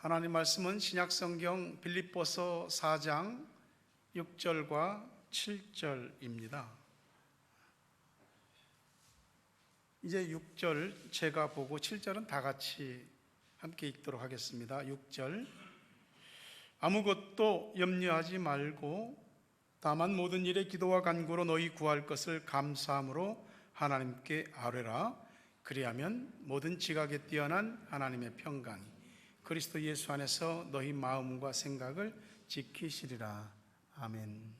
하나님 말씀은 신약성경 빌립보서 4장 6절과 7절입니다. 이제 6절 제가 보고 7절은 다 같이 함께 읽도록 하겠습니다. 6절 아무것도 염려하지 말고 다만 모든 일에 기도와 간구로 너희 구할 것을 감사함으로 하나님께 아뢰라. 그리하면 모든 지각에 뛰어난 하나님의 평강이 그리스도 예수 안에서 너희 마음과 생각을 지키시리라. 아멘.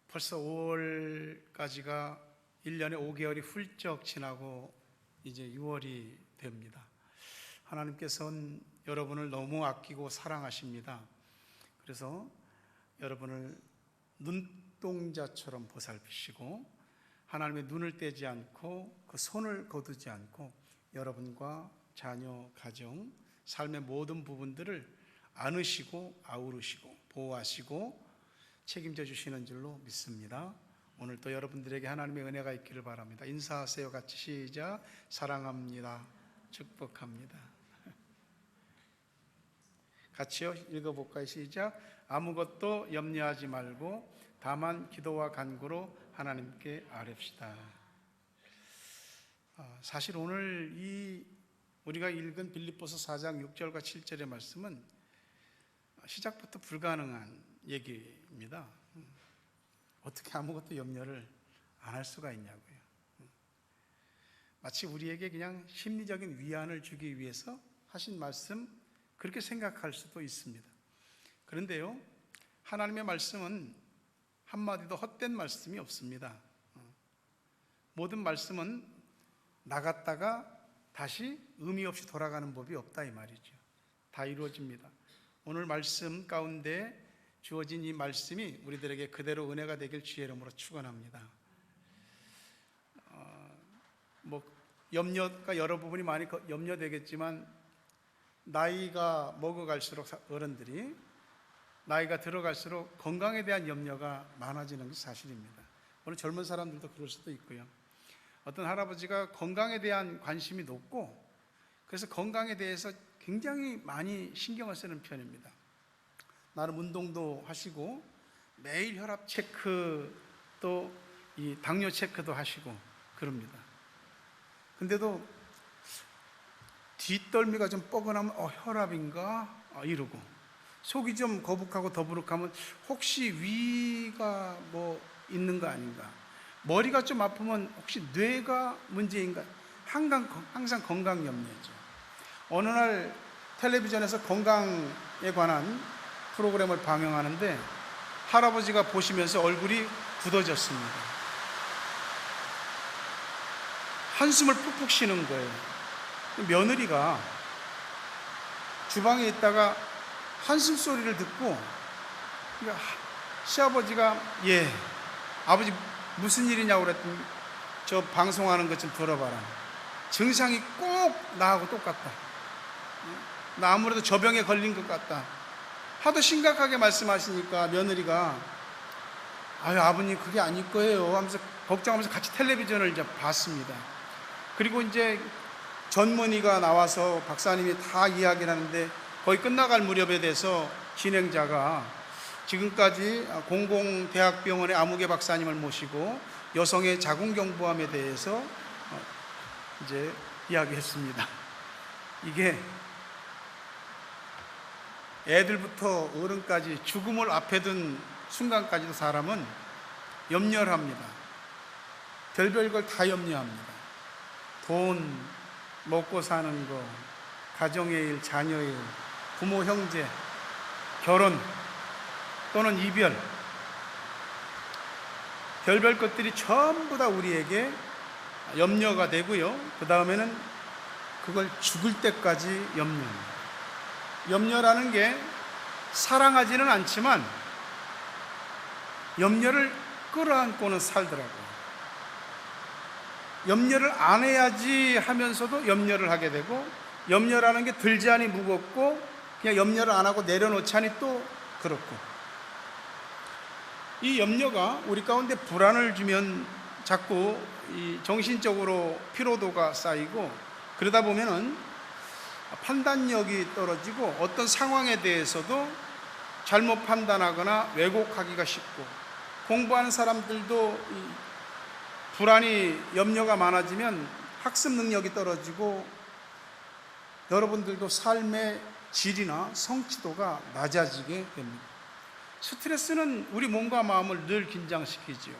벌써 5월까지가 1년에 5개월이 훌쩍 지나고 이제 6월이 됩니다. 하나님께서는 여러분을 너무 아끼고 사랑하십니다. 그래서 여러분을 눈동자처럼 보살피시고 하나님의 눈을 떼지 않고 그 손을 거두지 않고 여러분과 자녀, 가정, 삶의 모든 부분들을 안으시고 아우르시고 보호하시고 책임져 주시는 줄로 믿습니다. 오늘 또 여러분들에게 하나님의 은혜가 있기를 바랍니다. 인사하세요. 같이 시작. 사랑합니다. 축복합니다. 같이요. 읽어볼까요? 시작. 아무것도 염려하지 말고 다만 기도와 간구로 하나님께 아뢰읍시다. 사실 오늘 우리가 읽은 빌립보서 4장 6절과 7절의 말씀은 시작부터 불가능한 얘기입니다. 어떻게 아무것도 염려를 안 할 수가 있냐고요. 마치 우리에게 그냥 심리적인 위안을 주기 위해서 하신 말씀, 그렇게 생각할 수도 있습니다. 그런데요, 하나님의 말씀은 한마디도 헛된 말씀이 없습니다. 모든 말씀은 나갔다가 다시 의미 없이 돌아가는 법이 없다 이 말이죠. 다 이루어집니다. 오늘 말씀 가운데 주어진 이 말씀이 우리들에게 그대로 은혜가 되길 주의 이름으로 축원합니다. 염려가 여러 부분이 많이 염려되겠지만 나이가 먹어갈수록 어른들이 나이가 들어갈수록 건강에 대한 염려가 많아지는 것이 사실입니다. 오늘 젊은 사람들도 그럴 수도 있고요. 어떤 할아버지가 건강에 대한 관심이 높고 그래서 건강에 대해서 굉장히 많이 신경을 쓰는 편입니다. 나름 운동도 하시고 매일 혈압 체크 또 이 당뇨 체크도 하시고 그럽니다. 근데도 뒷덜미가 좀 뻐근하면 혈압인가 이러고 속이 좀 거북하고 더부룩하면 혹시 위가 뭐 있는 거 아닌가, 머리가 좀 아프면 혹시 뇌가 문제인가, 항상 건강 염려죠. 어느 날 텔레비전에서 건강에 관한 프로그램을 방영하는데 할아버지가 보시면서 얼굴이 굳어졌습니다. 한숨을 푹푹 쉬는 거예요. 며느리가 주방에 있다가 한숨 소리를 듣고 시아버지가 아버지 무슨 일이냐고 그랬더니 저 방송하는 것 좀 들어봐라. 증상이 꼭 나하고 똑같다. 나 아무래도 저 병에 걸린 것 같다. 하도 심각하게 말씀하시니까 며느리가 아버님 그게 아닐 거예요 하면서 걱정하면서 같이 텔레비전을 이제 봤습니다. 그리고 이제 전문의가 나와서 박사님이 다 이야기를 하는데 거의 끝나갈 무렵에 대해서 진행자가 지금까지 공공대학병원의 아무개 박사님을 모시고 여성의 자궁경부암에 대해서 이제 이야기했습니다. 이게 애들부터 어른까지 죽음을 앞에 둔 순간까지도 사람은 염려를 합니다. 별별 걸 다 염려합니다. 돈, 먹고 사는 거, 가정의 일, 자녀의 일, 부모, 형제, 결혼 또는 이별, 별별 것들이 전부 다 우리에게 염려가 되고요. 그 다음에는 그걸 죽을 때까지 염려합니다. 염려라는 게 사랑하지는 않지만 염려를 끌어안고는 살더라고요. 염려를 안 해야지 하면서도 염려를 하게 되고, 염려라는 게 들자니 무겁고 그냥 염려를 안 하고 내려놓자니 또 그렇고, 이 염려가 우리 가운데 불안을 주면 자꾸 이 정신적으로 피로도가 쌓이고, 그러다 보면은 판단력이 떨어지고 어떤 상황에 대해서도 잘못 판단하거나 왜곡하기가 쉽고, 공부하는 사람들도 불안이, 염려가 많아지면 학습 능력이 떨어지고 여러분들도 삶의 질이나 성취도가 낮아지게 됩니다. 스트레스는 우리 몸과 마음을 늘 긴장시키지요.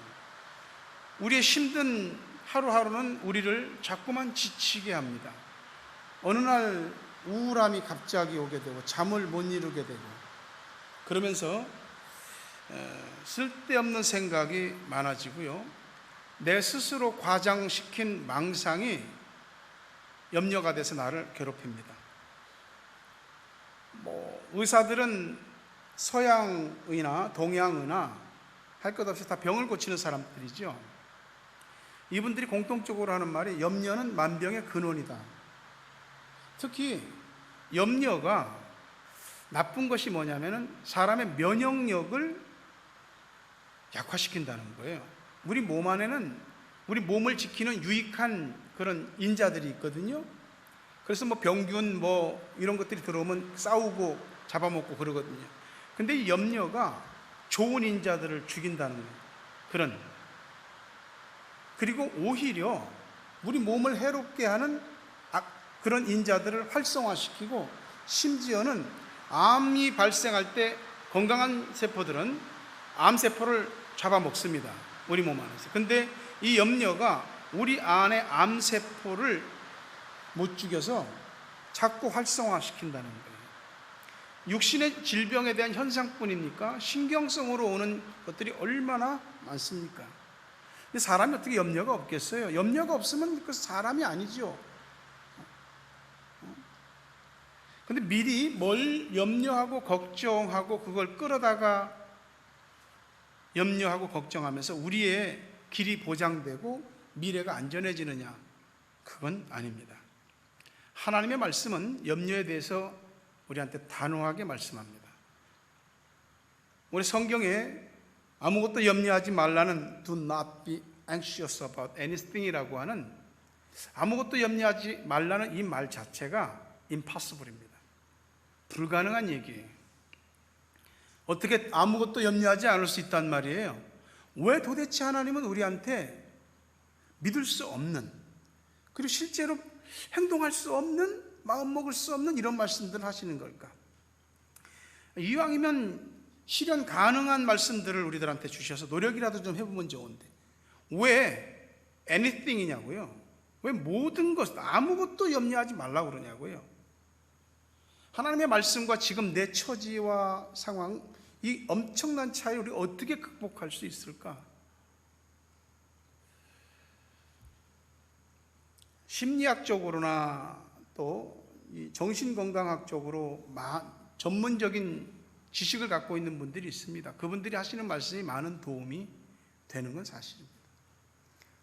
우리의 힘든 하루하루는 우리를 자꾸만 지치게 합니다. 어느 날 우울함이 갑자기 오게 되고 잠을 못 이루게 되고, 그러면서 쓸데없는 생각이 많아지고요, 내 스스로 과장시킨 망상이 염려가 돼서 나를 괴롭힙니다. 의사들은 서양의나 동양의나 할 것 없이 다 병을 고치는 사람들이죠. 이분들이 공통적으로 하는 말이 염려는 만병의 근원이다. 특히 염려가 나쁜 것이 뭐냐면은 사람의 면역력을 약화시킨다는 거예요. 우리 몸 안에는 우리 몸을 지키는 유익한 그런 인자들이 있거든요. 그래서 병균 이런 것들이 들어오면 싸우고 잡아먹고 그러거든요. 근데 이 염려가 좋은 인자들을 죽인다는 거예요. 그리고 오히려 우리 몸을 해롭게 하는 그런 인자들을 활성화시키고, 심지어는 암이 발생할 때 건강한 세포들은 암세포를 잡아먹습니다, 우리 몸 안에서. 근데 이 염려가 우리 안에 암세포를 못 죽여서 자꾸 활성화시킨다는 거예요. 육신의 질병에 대한 현상뿐입니까? 신경성으로 오는 것들이 얼마나 많습니까? 근데 사람이 어떻게 염려가 없겠어요? 염려가 없으면 그 사람이 아니죠. 근데 미리 뭘 염려하고 걱정하고 그걸 끌어다가 염려하고 걱정하면서 우리의 길이 보장되고 미래가 안전해지느냐? 그건 아닙니다. 하나님의 말씀은 염려에 대해서 우리한테 단호하게 말씀합니다. 우리 성경에 아무것도 염려하지 말라는 Do not be anxious about anything이라고 하는, 아무것도 염려하지 말라는 이 말 자체가 impossible입니다. 불가능한 얘기예요. 어떻게 아무것도 염려하지 않을 수 있단 말이에요? 왜 도대체 하나님은 우리한테 믿을 수 없는, 그리고 실제로 행동할 수 없는, 마음 먹을 수 없는 이런 말씀들을 하시는 걸까? 이왕이면 실현 가능한 말씀들을 우리들한테 주셔서 노력이라도 좀 해보면 좋은데 왜 anything이냐고요? 왜 모든 것, 아무것도 염려하지 말라고 그러냐고요? 하나님의 말씀과 지금 내 처지와 상황, 이 엄청난 차이를 우리 어떻게 극복할 수 있을까? 심리학적으로나 또 정신건강학적으로 전문적인 지식을 갖고 있는 분들이 있습니다. 그분들이 하시는 말씀이 많은 도움이 되는 건 사실입니다.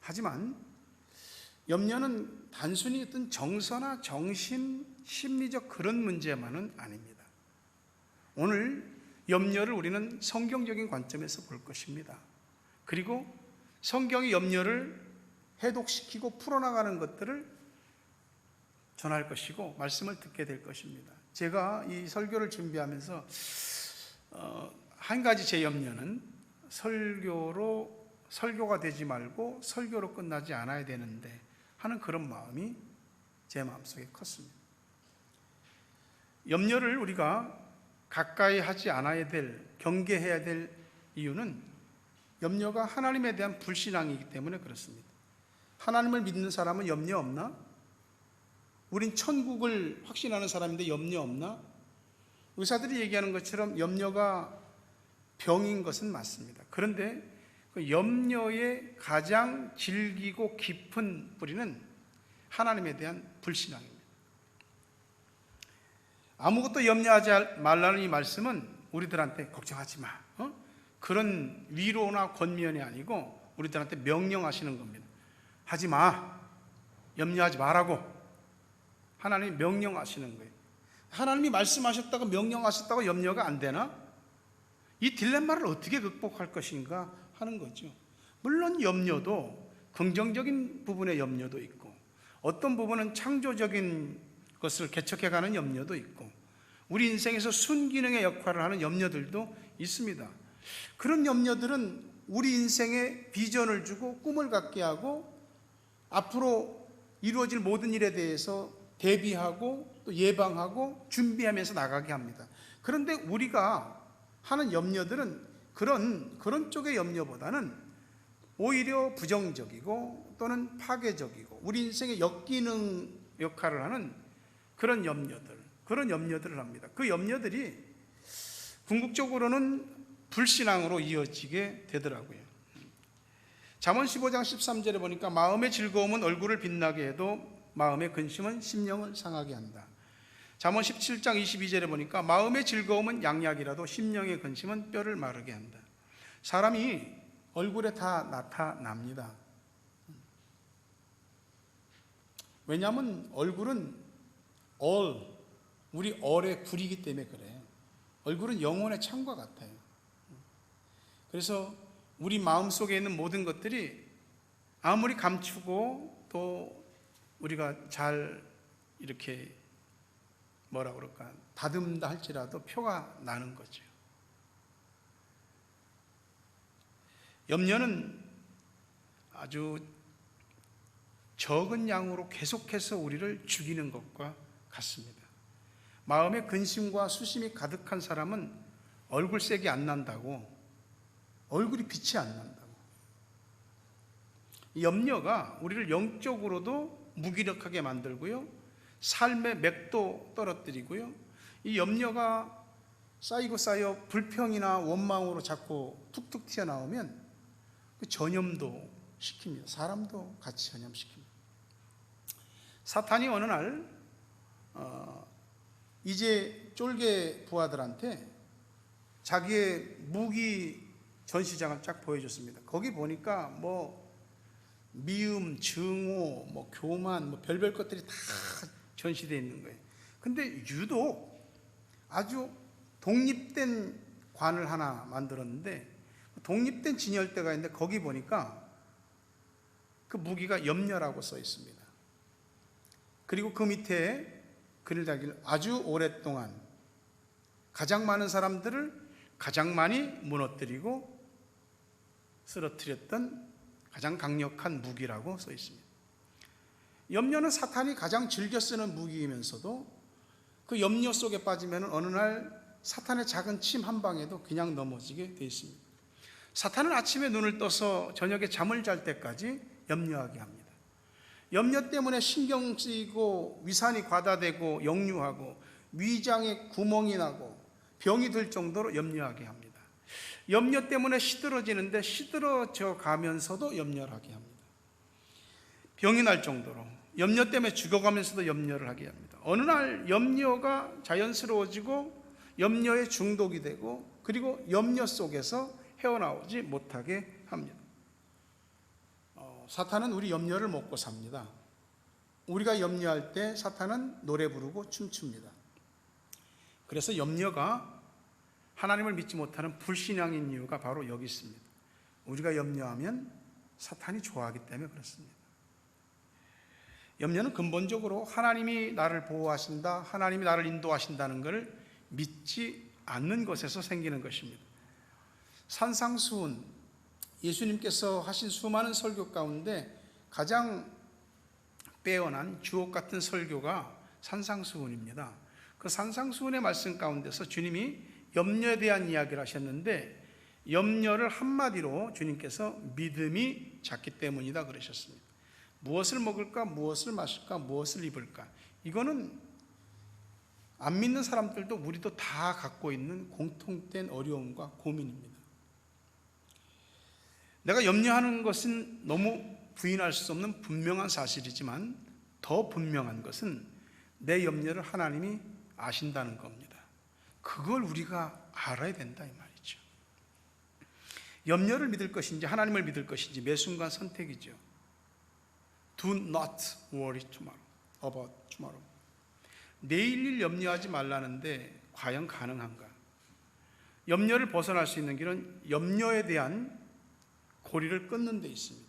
하지만 염려는 단순히 어떤 정서나 정신, 심리적 그런 문제만은 아닙니다. 오늘 염려를 우리는 성경적인 관점에서 볼 것입니다. 그리고 성경이 염려를 해독시키고 풀어나가는 것들을 전할 것이고 말씀을 듣게 될 것입니다. 제가 이 설교를 준비하면서 한 가지 제 염려는 설교가 되지 말고 설교로 끝나지 않아야 되는데 하는 그런 마음이 제 마음속에 컸습니다. 염려를 우리가 가까이 하지 않아야 될, 경계해야 될 이유는 염려가 하나님에 대한 불신앙이기 때문에 그렇습니다. 하나님을 믿는 사람은 염려 없나? 우린 천국을 확신하는 사람인데 염려 없나? 의사들이 얘기하는 것처럼 염려가 병인 것은 맞습니다. 그런데 그 염려의 가장 질기고 깊은 뿌리는 하나님에 대한 불신앙입니다. 아무것도 염려하지 말라는 이 말씀은 우리들한테 걱정하지 마, 그런 위로나 권면이 아니고 우리들한테 명령하시는 겁니다. 하지 마, 염려하지 말라고 하나님이 명령하시는 거예요. 하나님이 말씀하셨다고 명령하셨다고 염려가 안 되나? 이 딜레마를 어떻게 극복할 것인가 하는 거죠. 물론 염려도 긍정적인 부분의 염려도 있고 어떤 부분은 창조적인 것을 개척해가는 염려도 있고, 우리 인생에서 순기능의 역할을 하는 염려들도 있습니다. 그런 염려들은 우리 인생에 비전을 주고 꿈을 갖게 하고 앞으로 이루어질 모든 일에 대해서 대비하고 또 예방하고 준비하면서 나가게 합니다. 그런데 우리가 하는 염려들은 그런 쪽의 염려보다는 오히려 부정적이고 또는 파괴적이고 우리 인생의 역기능 역할을 하는 그런 염려들을 합니다. 그 염려들이 궁극적으로는 불신앙으로 이어지게 되더라고요. 잠언 15장 13절에 보니까 마음의 즐거움은 얼굴을 빛나게 해도 마음의 근심은 심령을 상하게 한다. 잠언 17장 22절에 보니까 마음의 즐거움은 양약이라도 심령의 근심은 뼈를 마르게 한다. 사람이 얼굴에 다 나타납니다. 왜냐하면 얼굴은 우리 얼의 굴이기 때문에 그래요. 얼굴은 영혼의 창과 같아요. 그래서 우리 마음속에 있는 모든 것들이 아무리 감추고 또 우리가 잘 이렇게 뭐라 그럴까 다듬다 할지라도 표가 나는 거죠. 염려는 아주 적은 양으로 계속해서 우리를 죽이는 것과 같습니다. 마음에 근심과 수심이 가득한 사람은 얼굴색이 안 난다고, 얼굴이 빛이 안 난다고. 이 염려가 우리를 영적으로도 무기력하게 만들고요, 삶의 맥도 떨어뜨리고요, 이 염려가 쌓여 불평이나 원망으로 자꾸 툭툭 튀어나오면 그 전염도 시킵니다. 사람도 같이 전염시킵니다. 사탄이 어느 날 이제 쫄개 부하들한테 자기의 무기 전시장을 쫙 보여줬습니다. 거기 보니까 미움, 증오, 교만, 별별 것들이 다 전시되어 있는 거예요. 근데 유독 아주 독립된 관을 하나 만들었는데, 독립된 진열대가 있는데 거기 보니까 그 무기가 염려라고 써 있습니다. 그리고 그 밑에 글을 달기를 아주 오랫동안 가장 많은 사람들을 가장 많이 무너뜨리고 쓰러뜨렸던 가장 강력한 무기라고 써 있습니다. 염려는 사탄이 가장 즐겨 쓰는 무기이면서도 그 염려 속에 빠지면 어느 날 사탄의 작은 침 한 방에도 그냥 넘어지게 되어 있습니다. 사탄은 아침에 눈을 떠서 저녁에 잠을 잘 때까지 염려하게 합니다. 염려 때문에 신경 쓰이고 위산이 과다되고 역류하고 위장에 구멍이 나고 병이 들 정도로 염려하게 합니다. 염려 때문에 시들어지는데 시들어져 가면서도 염려를 하게 합니다. 병이 날 정도로 염려 때문에 죽어가면서도 염려를 하게 합니다. 어느 날 염려가 자연스러워지고 염려에 중독이 되고 그리고 염려 속에서 헤어나오지 못하게 합니다. 사탄은 우리 염려를 먹고 삽니다. 우리가 염려할 때 사탄은 노래 부르고 춤춥니다. 그래서 염려가 하나님을 믿지 못하는 불신앙인 이유가 바로 여기 있습니다. 우리가 염려하면 사탄이 좋아하기 때문에 그렇습니다. 염려는 근본적으로 하나님이 나를 보호하신다, 하나님이 나를 인도하신다는 것을 믿지 않는 것에서 생기는 것입니다. 산상수훈, 예수님께서 하신 수많은 설교 가운데 가장 빼어난 주옥 같은 설교가 산상수훈입니다. 그 산상수훈의 말씀 가운데서 주님이 염려에 대한 이야기를 하셨는데, 염려를 한마디로 주님께서 믿음이 작기 때문이다 그러셨습니다. 무엇을 먹을까, 무엇을 마실까, 무엇을 입을까, 이거는 안 믿는 사람들도 우리도 다 갖고 있는 공통된 어려움과 고민입니다. 내가 염려하는 것은 너무 부인할 수 없는 분명한 사실이지만 더 분명한 것은 내 염려를 하나님이 아신다는 겁니다. 그걸 우리가 알아야 된다 이 말이죠. 염려를 믿을 것인지 하나님을 믿을 것인지 매 순간 선택이죠. Do not worry about tomorrow. 내일 일 염려하지 말라는데 과연 가능한가? 염려를 벗어날 수 있는 길은 염려에 대한 고리를 끊는 데 있습니다.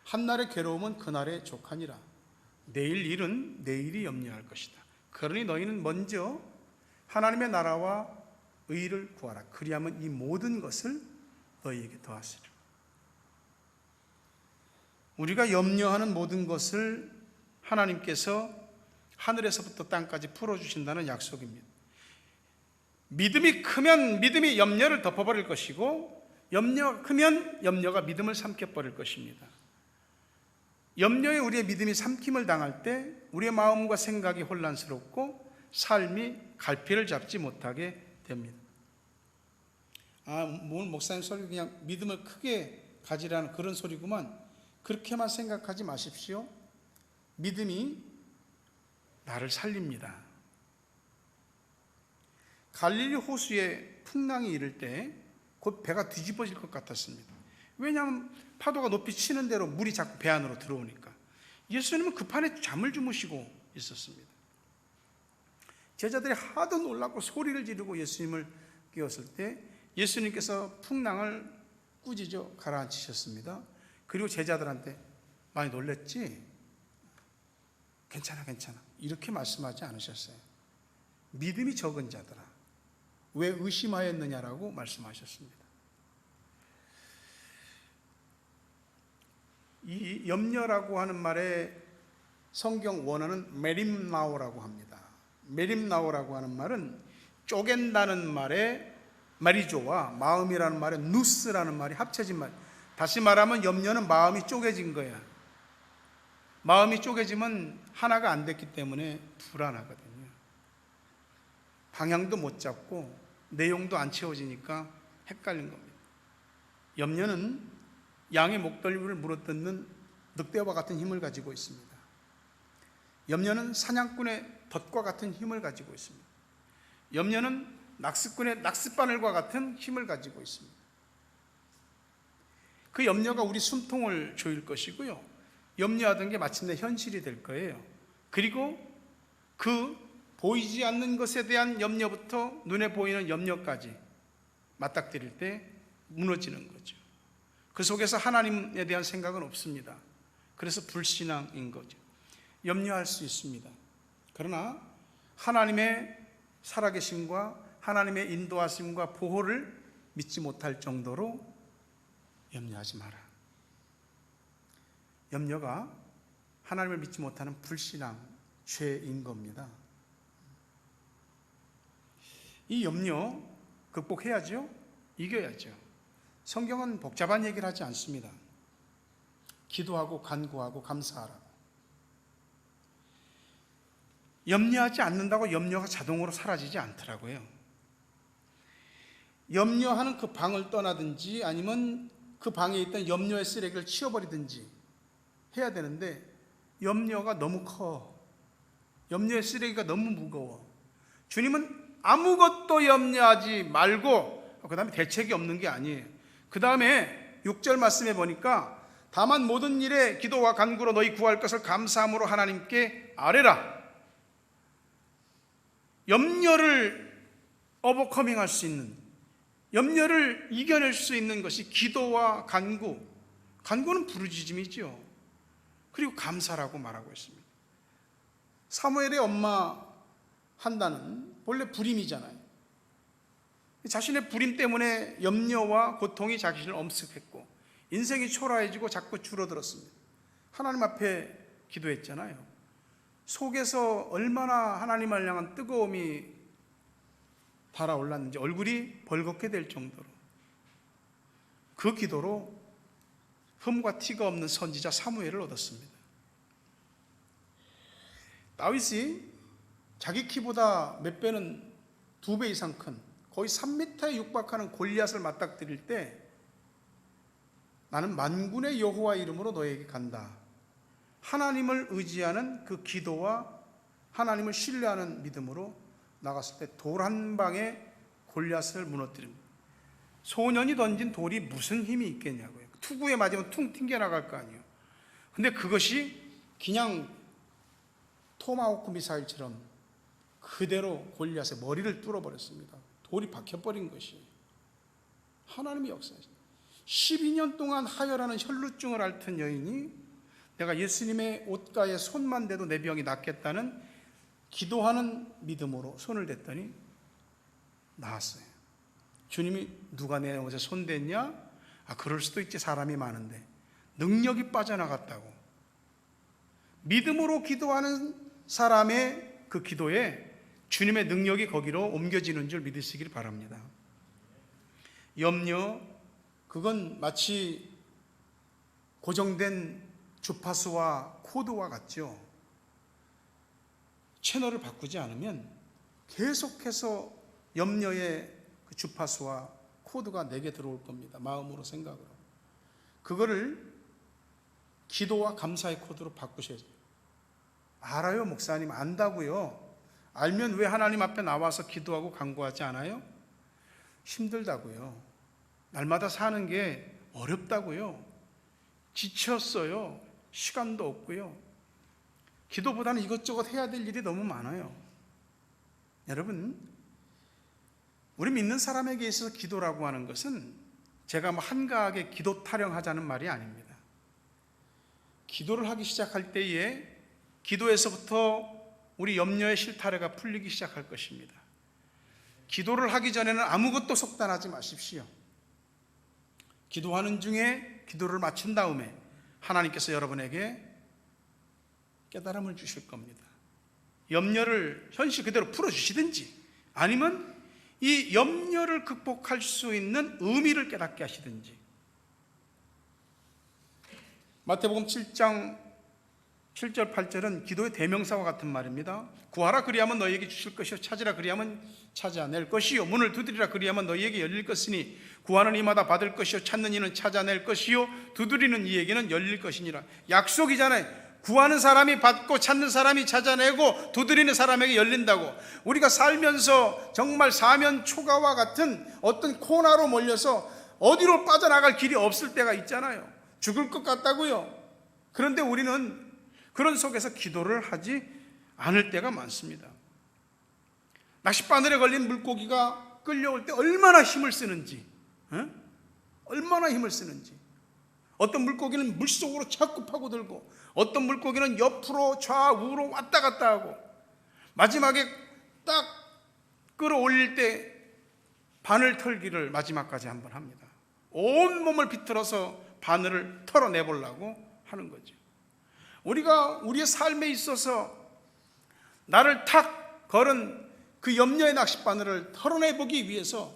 한날의 괴로움은 그날의 족하니라. 내일 일은 내일이 염려할 것이다. 그러니 너희는 먼저 하나님의 나라와 의를 구하라. 그리하면 이 모든 것을 너희에게 더하시리라. 우리가 염려하는 모든 것을 하나님께서 하늘에서부터 땅까지 풀어주신다는 약속입니다. 믿음이 크면 믿음이 염려를 덮어버릴 것이고, 염려가 크면 염려가 믿음을 삼켜버릴 것입니다. 염려에 우리의 믿음이 삼킴을 당할 때 우리의 마음과 생각이 혼란스럽고 삶이 갈피를 잡지 못하게 됩니다. 오늘 목사님 소리 그냥 믿음을 크게 가지라는 그런 소리구만. 그렇게만 생각하지 마십시오. 믿음이 나를 살립니다. 갈릴리 호수에 풍랑이 이를 때 곧 배가 뒤집어질 것 같았습니다. 왜냐하면 파도가 높이 치는 대로 물이 자꾸 배 안으로 들어오니까. 예수님은 그 판에 잠을 주무시고 있었습니다. 제자들이 하도 놀랐고 소리를 지르고 예수님을 깨웠을 때 예수님께서 풍랑을 꾸짖어 가라앉히셨습니다. 그리고 제자들한테 많이 놀랬지? 괜찮아 이렇게 말씀하지 않으셨어요. 믿음이 적은 자들아 왜 의심하였느냐라고 말씀하셨습니다. 이 염려라고 하는 말에 성경 원어는 메림나오라고 합니다. 메림나오라고 하는 말은 쪼갠다는 말에 마리조와 마음이라는 말에 누스라는 말이 합쳐진 말. 다시 말하면 염려는 마음이 쪼개진 거야. 마음이 쪼개지면 하나가 안 됐기 때문에 불안하거든요. 방향도 못 잡고 내용도 안 채워지니까 헷갈린 겁니다. 염려는 양의 목덜미를 물어뜯는 늑대와 같은 힘을 가지고 있습니다. 염려는 사냥꾼의 덫과 같은 힘을 가지고 있습니다. 염려는 낚시꾼의 낚싯바늘과 같은 힘을 가지고 있습니다. 그 염려가 우리 숨통을 조일 것이고요, 염려하던 게 마침내 현실이 될 거예요. 그리고 그 보이지 않는 것에 대한 염려부터 눈에 보이는 염려까지 맞닥뜨릴 때 무너지는 거죠. 그 속에서 하나님에 대한 생각은 없습니다. 그래서 불신앙인 거죠. 염려할 수 있습니다. 그러나 하나님의 살아계심과 하나님의 인도하심과 보호를 믿지 못할 정도로 염려하지 마라. 염려가 하나님을 믿지 못하는 불신앙, 죄인 겁니다. 이 염려 극복해야죠. 이겨야죠. 성경은 복잡한 얘기를 하지 않습니다. 기도하고 간구하고 감사하라고. 염려하지 않는다고 염려가 자동으로 사라지지 않더라고요. 염려하는 그 방을 떠나든지 아니면 그 방에 있던 염려의 쓰레기를 치워버리든지 해야 되는데 염려가 너무 커. 염려의 쓰레기가 너무 무거워. 주님은 아무것도 염려하지 말고, 그 다음에 대책이 없는 게 아니에요. 그 다음에 6절 말씀에 보니까 다만 모든 일에 기도와 간구로 너희 구할 것을 감사함으로 하나님께 아뢰라. 염려를 오버커밍할 수 있는, 염려를 이겨낼 수 있는 것이 기도와 간구. 간구는 부르짖음이죠. 그리고 감사라고 말하고 있습니다. 사무엘의 엄마 한나는 본래 불임이잖아요. 자신의 불임 때문에 염려와 고통이 자신을 엄습했고 인생이 초라해지고 자꾸 줄어들었습니다. 하나님 앞에 기도했잖아요. 속에서 얼마나 하나님을 향한 뜨거움이 달아올랐는지 얼굴이 벌겋게 될 정도로, 그 기도로 흠과 티가 없는 선지자 사무엘을 얻었습니다. 다윗이 자기 키보다 몇 배는 2배 이상 큰 거의 3m에 육박하는 골리앗을 맞닥뜨릴 때 나는 만군의 여호와 이름으로 너에게 간다. 하나님을 의지하는 그 기도와 하나님을 신뢰하는 믿음으로 나갔을 때 돌 한 방에 골리앗을 무너뜨립니다. 소년이 던진 돌이 무슨 힘이 있겠냐고요. 투구에 맞으면 퉁 튕겨나갈 거 아니에요. 근데 그것이 그냥 토마호크 미사일처럼 그대로 골리앗의 머리를 뚫어버렸습니다. 돌이 박혀버린 것이 하나님의 역사입니다. 12년 동안 하혈하는 혈루증을 앓던 여인이 내가 예수님의 옷가에 손만 대도 내 병이 낫겠다는 기도하는 믿음으로 손을 댔더니 나았어요. 주님이 누가 내 옷에 손 댔냐? 그럴 수도 있지, 사람이 많은데. 능력이 빠져나갔다고. 믿음으로 기도하는 사람의 그 기도에 주님의 능력이 거기로 옮겨지는 줄 믿으시길 바랍니다. 염려, 그건 마치 고정된 주파수와 코드와 같죠. 채널을 바꾸지 않으면 계속해서 염려의 그 주파수와 코드가 내게 들어올 겁니다. 마음으로, 생각으로. 그거를 기도와 감사의 코드로 바꾸셔야 돼요. 알아요, 목사님. 안다고요. 알면 왜 하나님 앞에 나와서 기도하고 간구하지 않아요? 힘들다고요. 날마다 사는 게 어렵다고요. 지쳤어요. 시간도 없고요. 기도보다는 이것저것 해야 될 일이 너무 많아요. 여러분, 우리 믿는 사람에게 있어서 기도라고 하는 것은 제가 한가하게 기도 타령하자는 말이 아닙니다. 기도를 하기 시작할 때에 기도에서부터 우리 염려의 실타래가 풀리기 시작할 것입니다. 기도를 하기 전에는 아무것도 속단하지 마십시오. 기도하는 중에 기도를 마친 다음에 하나님께서 여러분에게 깨달음을 주실 겁니다. 염려를 현실 그대로 풀어주시든지 아니면 이 염려를 극복할 수 있는 의미를 깨닫게 하시든지. 마태복음 7장 7절 8절은 기도의 대명사와 같은 말입니다. 구하라 그리하면 너희에게 주실 것이요 찾으라 그리하면 찾아낼 것이요 문을 두드리라 그리하면 너희에게 열릴 것이니 구하는 이마다 받을 것이요 찾는 이는 찾아낼 것이요 두드리는 이에게는 열릴 것이니라. 약속이잖아요. 구하는 사람이 받고 찾는 사람이 찾아내고 두드리는 사람에게 열린다고. 우리가 살면서 정말 사면 초가와 같은 어떤 코너로 몰려서 어디로 빠져나갈 길이 없을 때가 있잖아요. 죽을 것 같다고요. 그런데 우리는 그런 속에서 기도를 하지 않을 때가 많습니다. 낚싯바늘에 걸린 물고기가 끌려올 때 얼마나 힘을 쓰는지, 얼마나 힘을 쓰는지. 어떤 물고기는 물속으로 자꾸 파고들고 어떤 물고기는 옆으로 좌우로 왔다 갔다 하고 마지막에 딱 끌어올릴 때 바늘 털기를 마지막까지 한번 합니다. 온 몸을 비틀어서 바늘을 털어내보려고 하는 거죠. 우리가 우리의 삶에 있어서 나를 탁 걸은 그 염려의 낚싯바늘을 털어내보기 위해서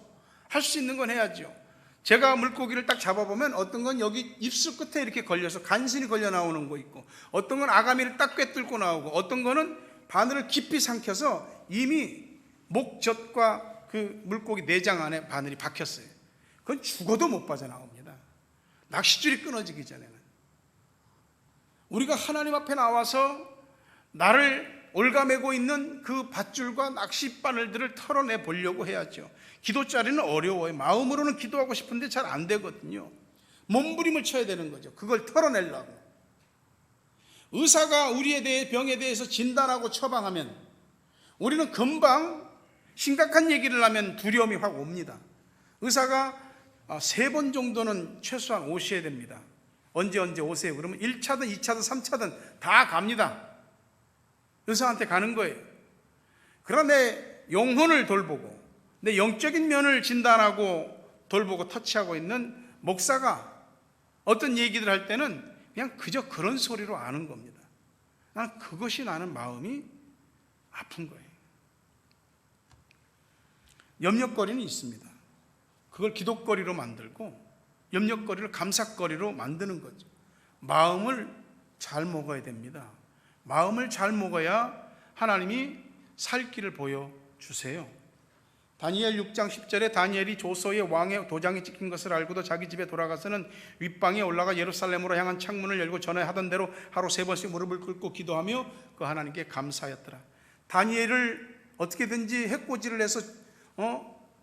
할 수 있는 건 해야죠. 제가 물고기를 딱 잡아보면 어떤 건 여기 입술 끝에 이렇게 걸려서 간신히 걸려 나오는 거 있고 어떤 건 아가미를 딱 꿰뚫고 나오고 어떤 거는 바늘을 깊이 삼켜서 이미 목젖과 그 물고기 내장 안에 바늘이 박혔어요. 그건 죽어도 못 빠져나옵니다. 낚싯줄이 끊어지기 전에는. 우리가 하나님 앞에 나와서 나를 올가매고 있는 그 밧줄과 낚싯바늘들을 털어내 보려고 해야죠. 기도자리는 어려워요. 마음으로는 기도하고 싶은데 잘 안 되거든요. 몸부림을 쳐야 되는 거죠. 그걸 털어내려고. 의사가 우리에 대해 병에 대해서 진단하고 처방하면 우리는 금방 심각한 얘기를 하면 두려움이 확 옵니다. 의사가 3번 정도는 최소한 오셔야 됩니다. 언제 오세요? 그러면 1차든 2차든 3차든 다 갑니다. 의사한테 가는 거예요. 그러나 내 영혼을 돌보고 내 영적인 면을 진단하고 돌보고 터치하고 있는 목사가 어떤 얘기들 할 때는 그냥 그저 그런 소리로 아는 겁니다. 그것이 나는 마음이 아픈 거예요. 염려거리는 있습니다. 그걸 기도거리로 만들고 염려거리를 감사거리로 만드는 거죠. 마음을 잘 먹어야 됩니다. 마음을 잘 먹어야 하나님이 살 길을 보여주세요. 다니엘 6장 10절에 다니엘이 조서의 왕의 도장이 찍힌 것을 알고도 자기 집에 돌아가서는 윗방에 올라가 예루살렘으로 향한 창문을 열고 전에 하던 대로 하루 3번씩 무릎을 꿇고 기도하며 그 하나님께 감사하였더라. 다니엘을 어떻게든지 해코지를 해서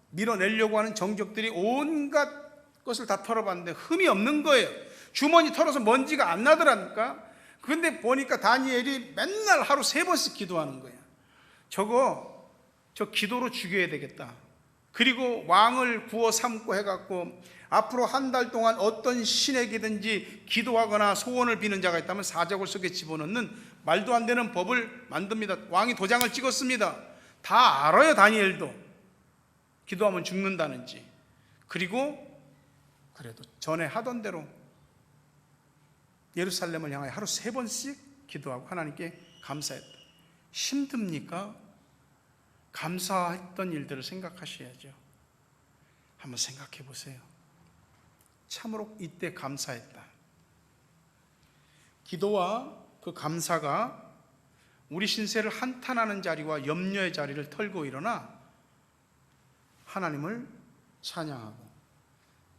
밀어내려고 하는 정적들이 온갖 것을 다 털어봤는데 흠이 없는 거예요. 주머니 털어서 먼지가 안 나더라니까. 그런데 보니까 다니엘이 맨날 하루 3번씩 기도하는 거야. 저 기도로 죽여야 되겠다. 그리고 왕을 구워 삼고 해갖고 앞으로 한 달 동안 어떤 신에게든지 기도하거나 소원을 비는 자가 있다면 사자굴 속에 집어넣는 말도 안 되는 법을 만듭니다. 왕이 도장을 찍었습니다. 다 알아요. 다니엘도 기도하면 죽는다는지. 그리고 그래도 전에 하던 대로 예루살렘을 향하여 하루 3번씩 기도하고 하나님께 감사했다. 힘듭니까? 감사했던 일들을 생각하셔야죠. 한번 생각해 보세요. 참으로 이때 감사했다. 기도와 그 감사가 우리 신세를 한탄하는 자리와 염려의 자리를 털고 일어나 하나님을 찬양하고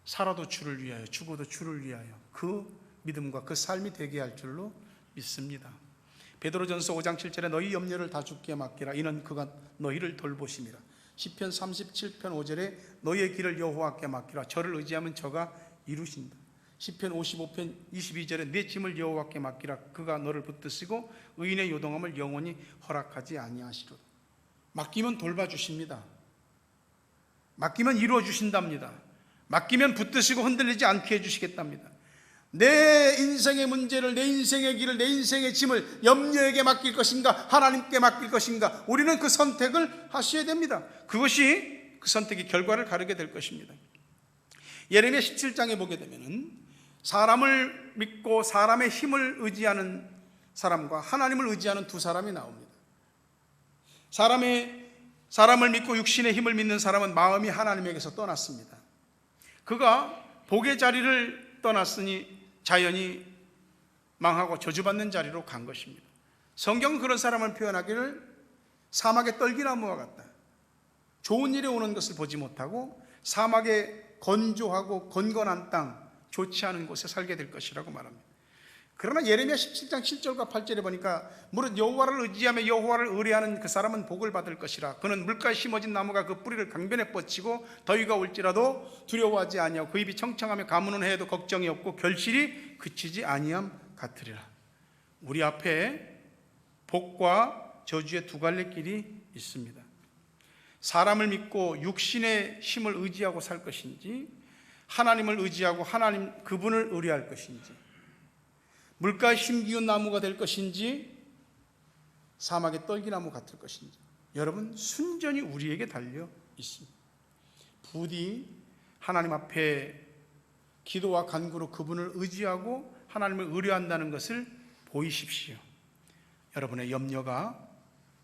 살아도 주를 위하여 죽어도 주를 위하여 그 믿음과 그 삶이 되게 할 줄로 믿습니다. 베드로전서 5장 7절에 너희 염려를 다 주께 맡기라 이는 그가 너희를 돌보심이라. 시편 37편 5절에 너희의 길을 여호와께 맡기라 저를 의지하면 저가 이루신다. 시편 55편 22절에 내 짐을 여호와께 맡기라 그가 너를 붙드시고 의인의 요동함을 영원히 허락하지 아니하시리로다. 맡기면 돌봐주십니다. 맡기면 이루어주신답니다. 맡기면 붙드시고 흔들리지 않게 해주시겠답니다. 내 인생의 문제를, 내 인생의 길을, 내 인생의 짐을 염려에게 맡길 것인가 하나님께 맡길 것인가, 우리는 그 선택을 하셔야 됩니다. 그것이 그 선택의 결과를 가르게 될 것입니다. 예레미야 17장에 보게 되면은 사람을 믿고 사람의 힘을 의지하는 사람과 하나님을 의지하는 두 사람이 나옵니다. 사람을 믿고 육신의 힘을 믿는 사람은 마음이 하나님에게서 떠났습니다. 그가 복의 자리를 떠났으니 자연히 망하고 저주받는 자리로 간 것입니다. 성경은 그런 사람을 표현하기를 사막의 떨기나무와 같다. 좋은 일이 오는 것을 보지 못하고 사막의 건조하고 건건한 땅, 좋지 않은 곳에 살게 될 것이라고 말합니다. 그러나 예레미야 17장 7절과 8절에 보니까 무릇 여호와를 의지하며 여호와를 의뢰하는 그 사람은 복을 받을 것이라. 그는 물가에 심어진 나무가 그 뿌리를 강변에 뻗치고 더위가 올지라도 두려워하지 아니하고 그 입이 청청하며 가무는 해도 걱정이 없고 결실이 그치지 아니함 같으리라. 우리 앞에 복과 저주의 두 갈래 길이 있습니다. 사람을 믿고 육신의 힘을 의지하고 살 것인지 하나님을 의지하고 하나님 그분을 의뢰할 것인지, 물가에 힘기운 나무가 될 것인지 사막의 떨기나무 같을 것인지, 여러분 순전히 우리에게 달려 있습니다. 부디 하나님 앞에 기도와 간구로 그분을 의지하고 하나님을 의뢰한다는 것을 보이십시오. 여러분의 염려가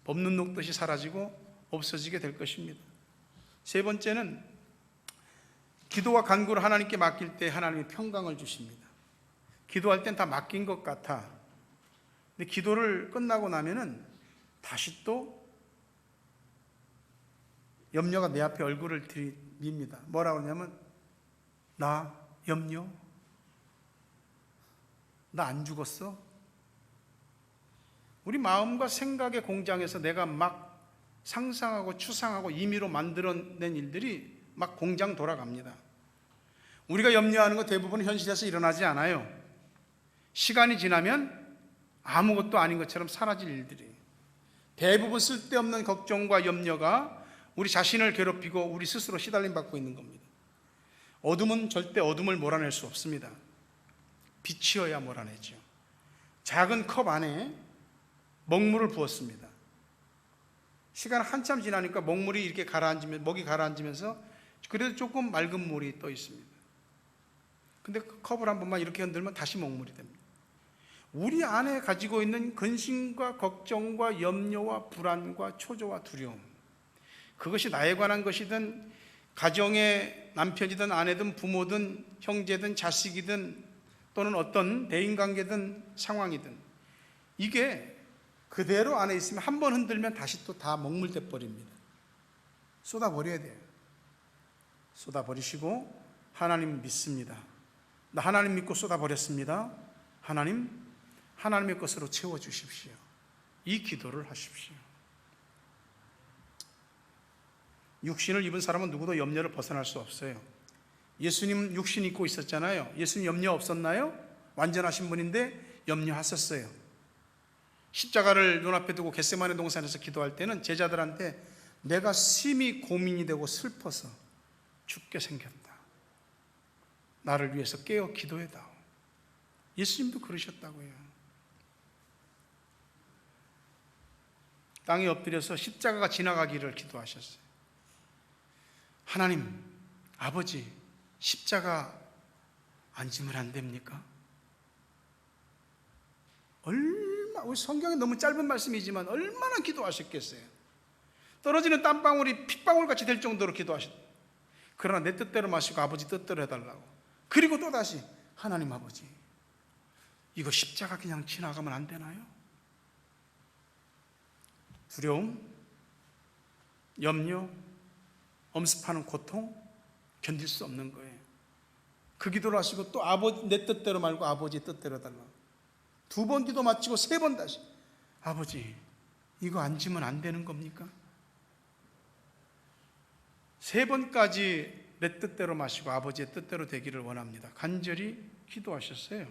법눈 녹듯이 사라지고 없어지게 될 것입니다. 세 번째는 기도와 간구를 하나님께 맡길 때 하나님이 평강을 주십니다. 기도할 땐 다 맡긴 것 같아. 근데 기도를 끝나고 나면은 다시 또 염려가 내 앞에 얼굴을 들이밉니다. 뭐라고 하냐면 나 염려? 나 안 죽었어? 우리 마음과 생각의 공장에서 내가 막 상상하고 추상하고 임의로 만들어낸 일들이 막 공장 돌아갑니다. 우리가 염려하는 것 대부분 현실에서 일어나지 않아요. 시간이 지나면 아무것도 아닌 것처럼 사라질 일들이, 대부분 쓸데없는 걱정과 염려가 우리 자신을 괴롭히고 우리 스스로 시달림 받고 있는 겁니다. 어둠은 절대 어둠을 몰아낼 수 없습니다. 빛이어야 몰아내죠. 작은 컵 안에 먹물을 부었습니다. 시간 한참 지나니까 먹물이 이렇게 먹이 가라앉으면서 그래도 조금 맑은 물이 떠 있습니다. 근데 그 컵을 한 번만 이렇게 흔들면 다시 먹물이 됩니다. 우리 안에 가지고 있는 근심과 걱정과 염려와 불안과 초조와 두려움, 그것이 나에 관한 것이든 가정의 남편이든 아내든 부모든 형제든 자식이든 또는 어떤 대인관계든 상황이든 이게 그대로 안에 있으면 한 번 흔들면 다시 또 다 먹물돼 버립니다. 쏟아버려야 돼요. 쏟아버리시고 하나님 믿습니다. 나 하나님 믿고 쏟아버렸습니다. 하나님의 것으로 채워주십시오. 이 기도를 하십시오. 육신을 입은 사람은 누구도 염려를 벗어날 수 없어요. 예수님 육신 입고 있었잖아요. 예수님 염려 없었나요? 완전하신 분인데 염려하셨어요. 십자가를 눈앞에 두고 겟세마네 동산에서 기도할 때는 제자들한테 내가 심히 고민이 되고 슬퍼서 죽게 생겼다. 나를 위해서 깨어 기도해다오. 예수님도 그러셨다고요. 땅에 엎드려서 십자가가 지나가기를 기도하셨어요. 하나님, 아버지, 십자가 안 지면 안 됩니까? 우리 성경에 너무 짧은 말씀이지만 얼마나 기도하셨겠어요. 떨어지는 땀방울이 핏방울같이 될 정도로 기도하셨다. 그러나 내 뜻대로 마시고 아버지 뜻대로 해달라고. 그리고 또다시 하나님 아버지, 이거 십자가 그냥 지나가면 안 되나요? 두려움, 염려, 엄습하는 고통 견딜 수 없는 거예요. 그 기도를 하시고 또 아버지 내 뜻대로 말고 아버지 뜻대로 해달라고. 2번 기도 마치고 3번 다시 아버지, 이거 안 지면 안 되는 겁니까? 3번까지 내 뜻대로 마시고 아버지의 뜻대로 되기를 원합니다. 간절히 기도하셨어요.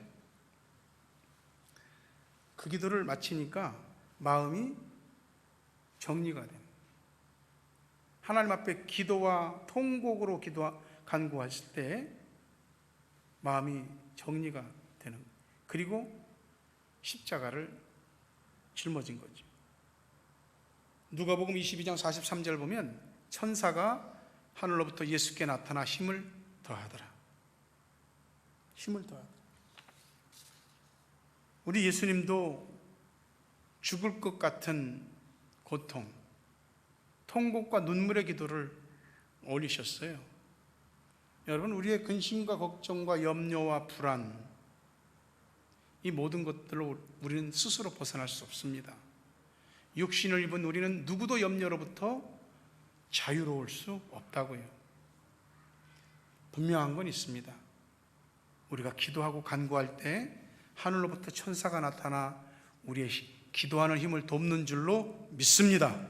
그 기도를 마치니까 마음이 정리가 됩니다. 하나님 앞에 기도와 통곡으로 간구하실 때 마음이 정리가 되는 거예요. 그리고 십자가를 짊어진 거죠. 누가복음 22장 43절 보면 천사가 하늘로부터 예수께 나타나 힘을 더하더라. 힘을 더하더라. 우리 예수님도 죽을 것 같은 고통, 통곡과 눈물의 기도를 올리셨어요. 여러분, 우리의 근심과 걱정과 염려와 불안, 이 모든 것들로 우리는 스스로 벗어날 수 없습니다. 육신을 입은 우리는 누구도 염려로부터 자유로울 수 없다고요. 분명한 건 있습니다. 우리가 기도하고 간구할 때 하늘로부터 천사가 나타나 우리의 기도하는 힘을 돕는 줄로 믿습니다.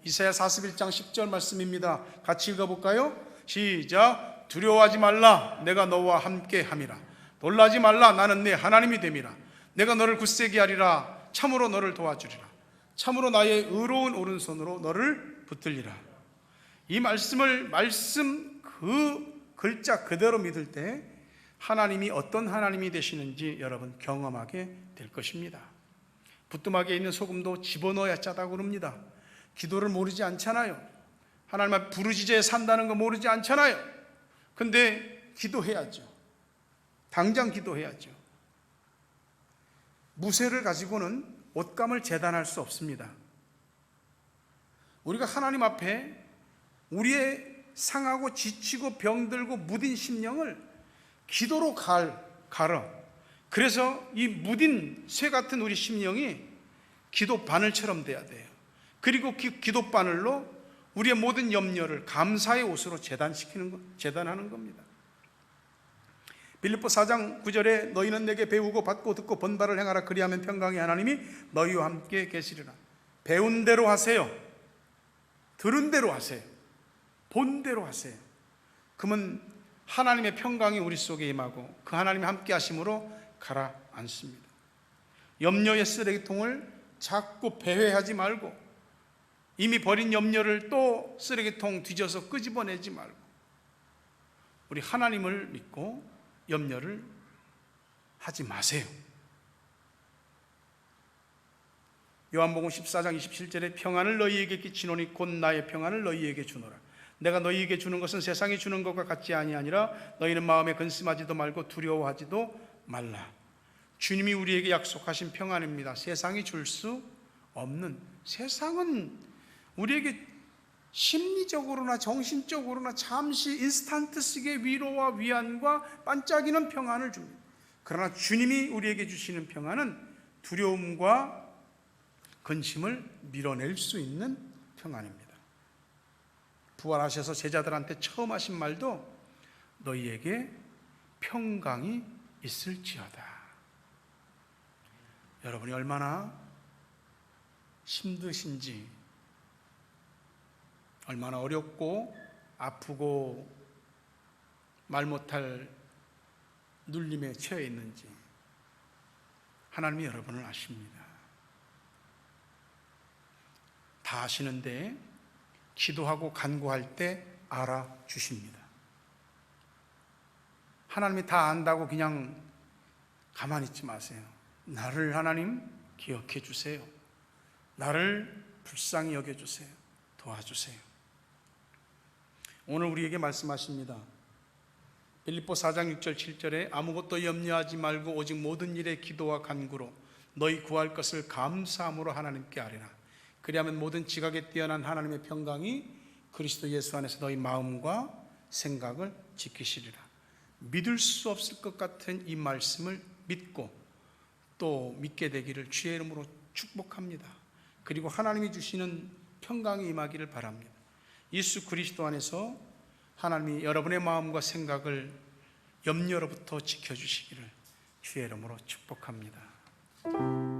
이사야 41장 10절 말씀입니다. 같이 읽어볼까요? 시작. 두려워하지 말라, 내가 너와 함께 함이라. 놀라지 말라, 나는 네 하나님이 됨이라. 내가 너를 굳세게 하리라. 참으로 너를 도와주리라. 참으로 나의 의로운 오른손으로 너를 붙들리라. 이 말씀을 그 글자 그대로 믿을 때 하나님이 어떤 하나님이 되시는지 여러분 경험하게 될 것입니다. 부뚜막에 있는 소금도 집어넣어야 짜다고 그럽니다. 기도를 모르지 않잖아요. 하나님 앞에 부르짖어야 산다는 거 모르지 않잖아요. 근데 기도해야죠. 당장 기도해야죠. 무쇠를 가지고는 옷감을 재단할 수 없습니다. 우리가 하나님 앞에 우리의 상하고 지치고 병들고 무딘 심령을 기도로 갈아. 그래서 이 무딘 쇠 같은 우리 심령이 기도 바늘처럼 돼야 돼요. 그리고 기도 바늘로 우리의 모든 염려를 감사의 옷으로 재단하는 겁니다. 빌립보 4장 9절에 너희는 내게 배우고 받고 듣고 본 바를 행하라. 그리하면 평강의 하나님이 너희와 함께 계시리라. 배운 대로 하세요. 들은 대로 하세요. 본 대로 하세요. 그러면 하나님의 평강이 우리 속에 임하고 그 하나님이 함께 하심으로 가라앉습니다. 염려의 쓰레기통을 자꾸 배회하지 말고 이미 버린 염려를 또 쓰레기통 뒤져서 끄집어내지 말고 우리 하나님을 믿고 염려를 하지 마세요. 요한복음 14장 27절에 평안을 너희에게 끼치노니 곧 나의 평안을 너희에게 주노라. 내가 너희에게 주는 것은 세상이 주는 것과 같지 아니하니라. 너희는 마음에 근심하지도 말고 두려워하지도 말라. 주님이 우리에게 약속하신 평안입니다. 세상이 줄 수 없는, 세상은 우리에게 심리적으로나 정신적으로나 잠시 인스턴트식의 위로와 위안과 반짝이는 평안을 줍니다. 그러나 주님이 우리에게 주시는 평안은 두려움과 근심을 밀어낼 수 있는 평안입니다. 부활하셔서 제자들한테 처음 하신 말도 너희에게 평강이 있을지어다. 여러분이 얼마나 힘드신지, 얼마나 어렵고 아프고 말 못할 눌림에 처해 있는지 하나님이 여러분을 아십니다. 다 아시는데 기도하고 간구할 때 알아주십니다. 하나님이 다 안다고 그냥 가만히 있지 마세요. 나를 하나님 기억해 주세요. 나를 불쌍히 여겨주세요. 도와주세요. 오늘 우리에게 말씀하십니다. 빌립보 4장 6절 7절에 아무것도 염려하지 말고 오직 모든 일에 기도와 간구로 너희 구할 것을 감사함으로 하나님께 아뢰라. 그리하면 모든 지각에 뛰어난 하나님의 평강이 그리스도 예수 안에서 너희 마음과 생각을 지키시리라. 믿을 수 없을 것 같은 이 말씀을 믿고 또 믿게 되기를 주의 이름으로 축복합니다. 그리고 하나님이 주시는 평강이 임하기를 바랍니다. 예수 그리스도 안에서 하나님이 여러분의 마음과 생각을 염려로부터 지켜주시기를 주의 이름으로 축복합니다.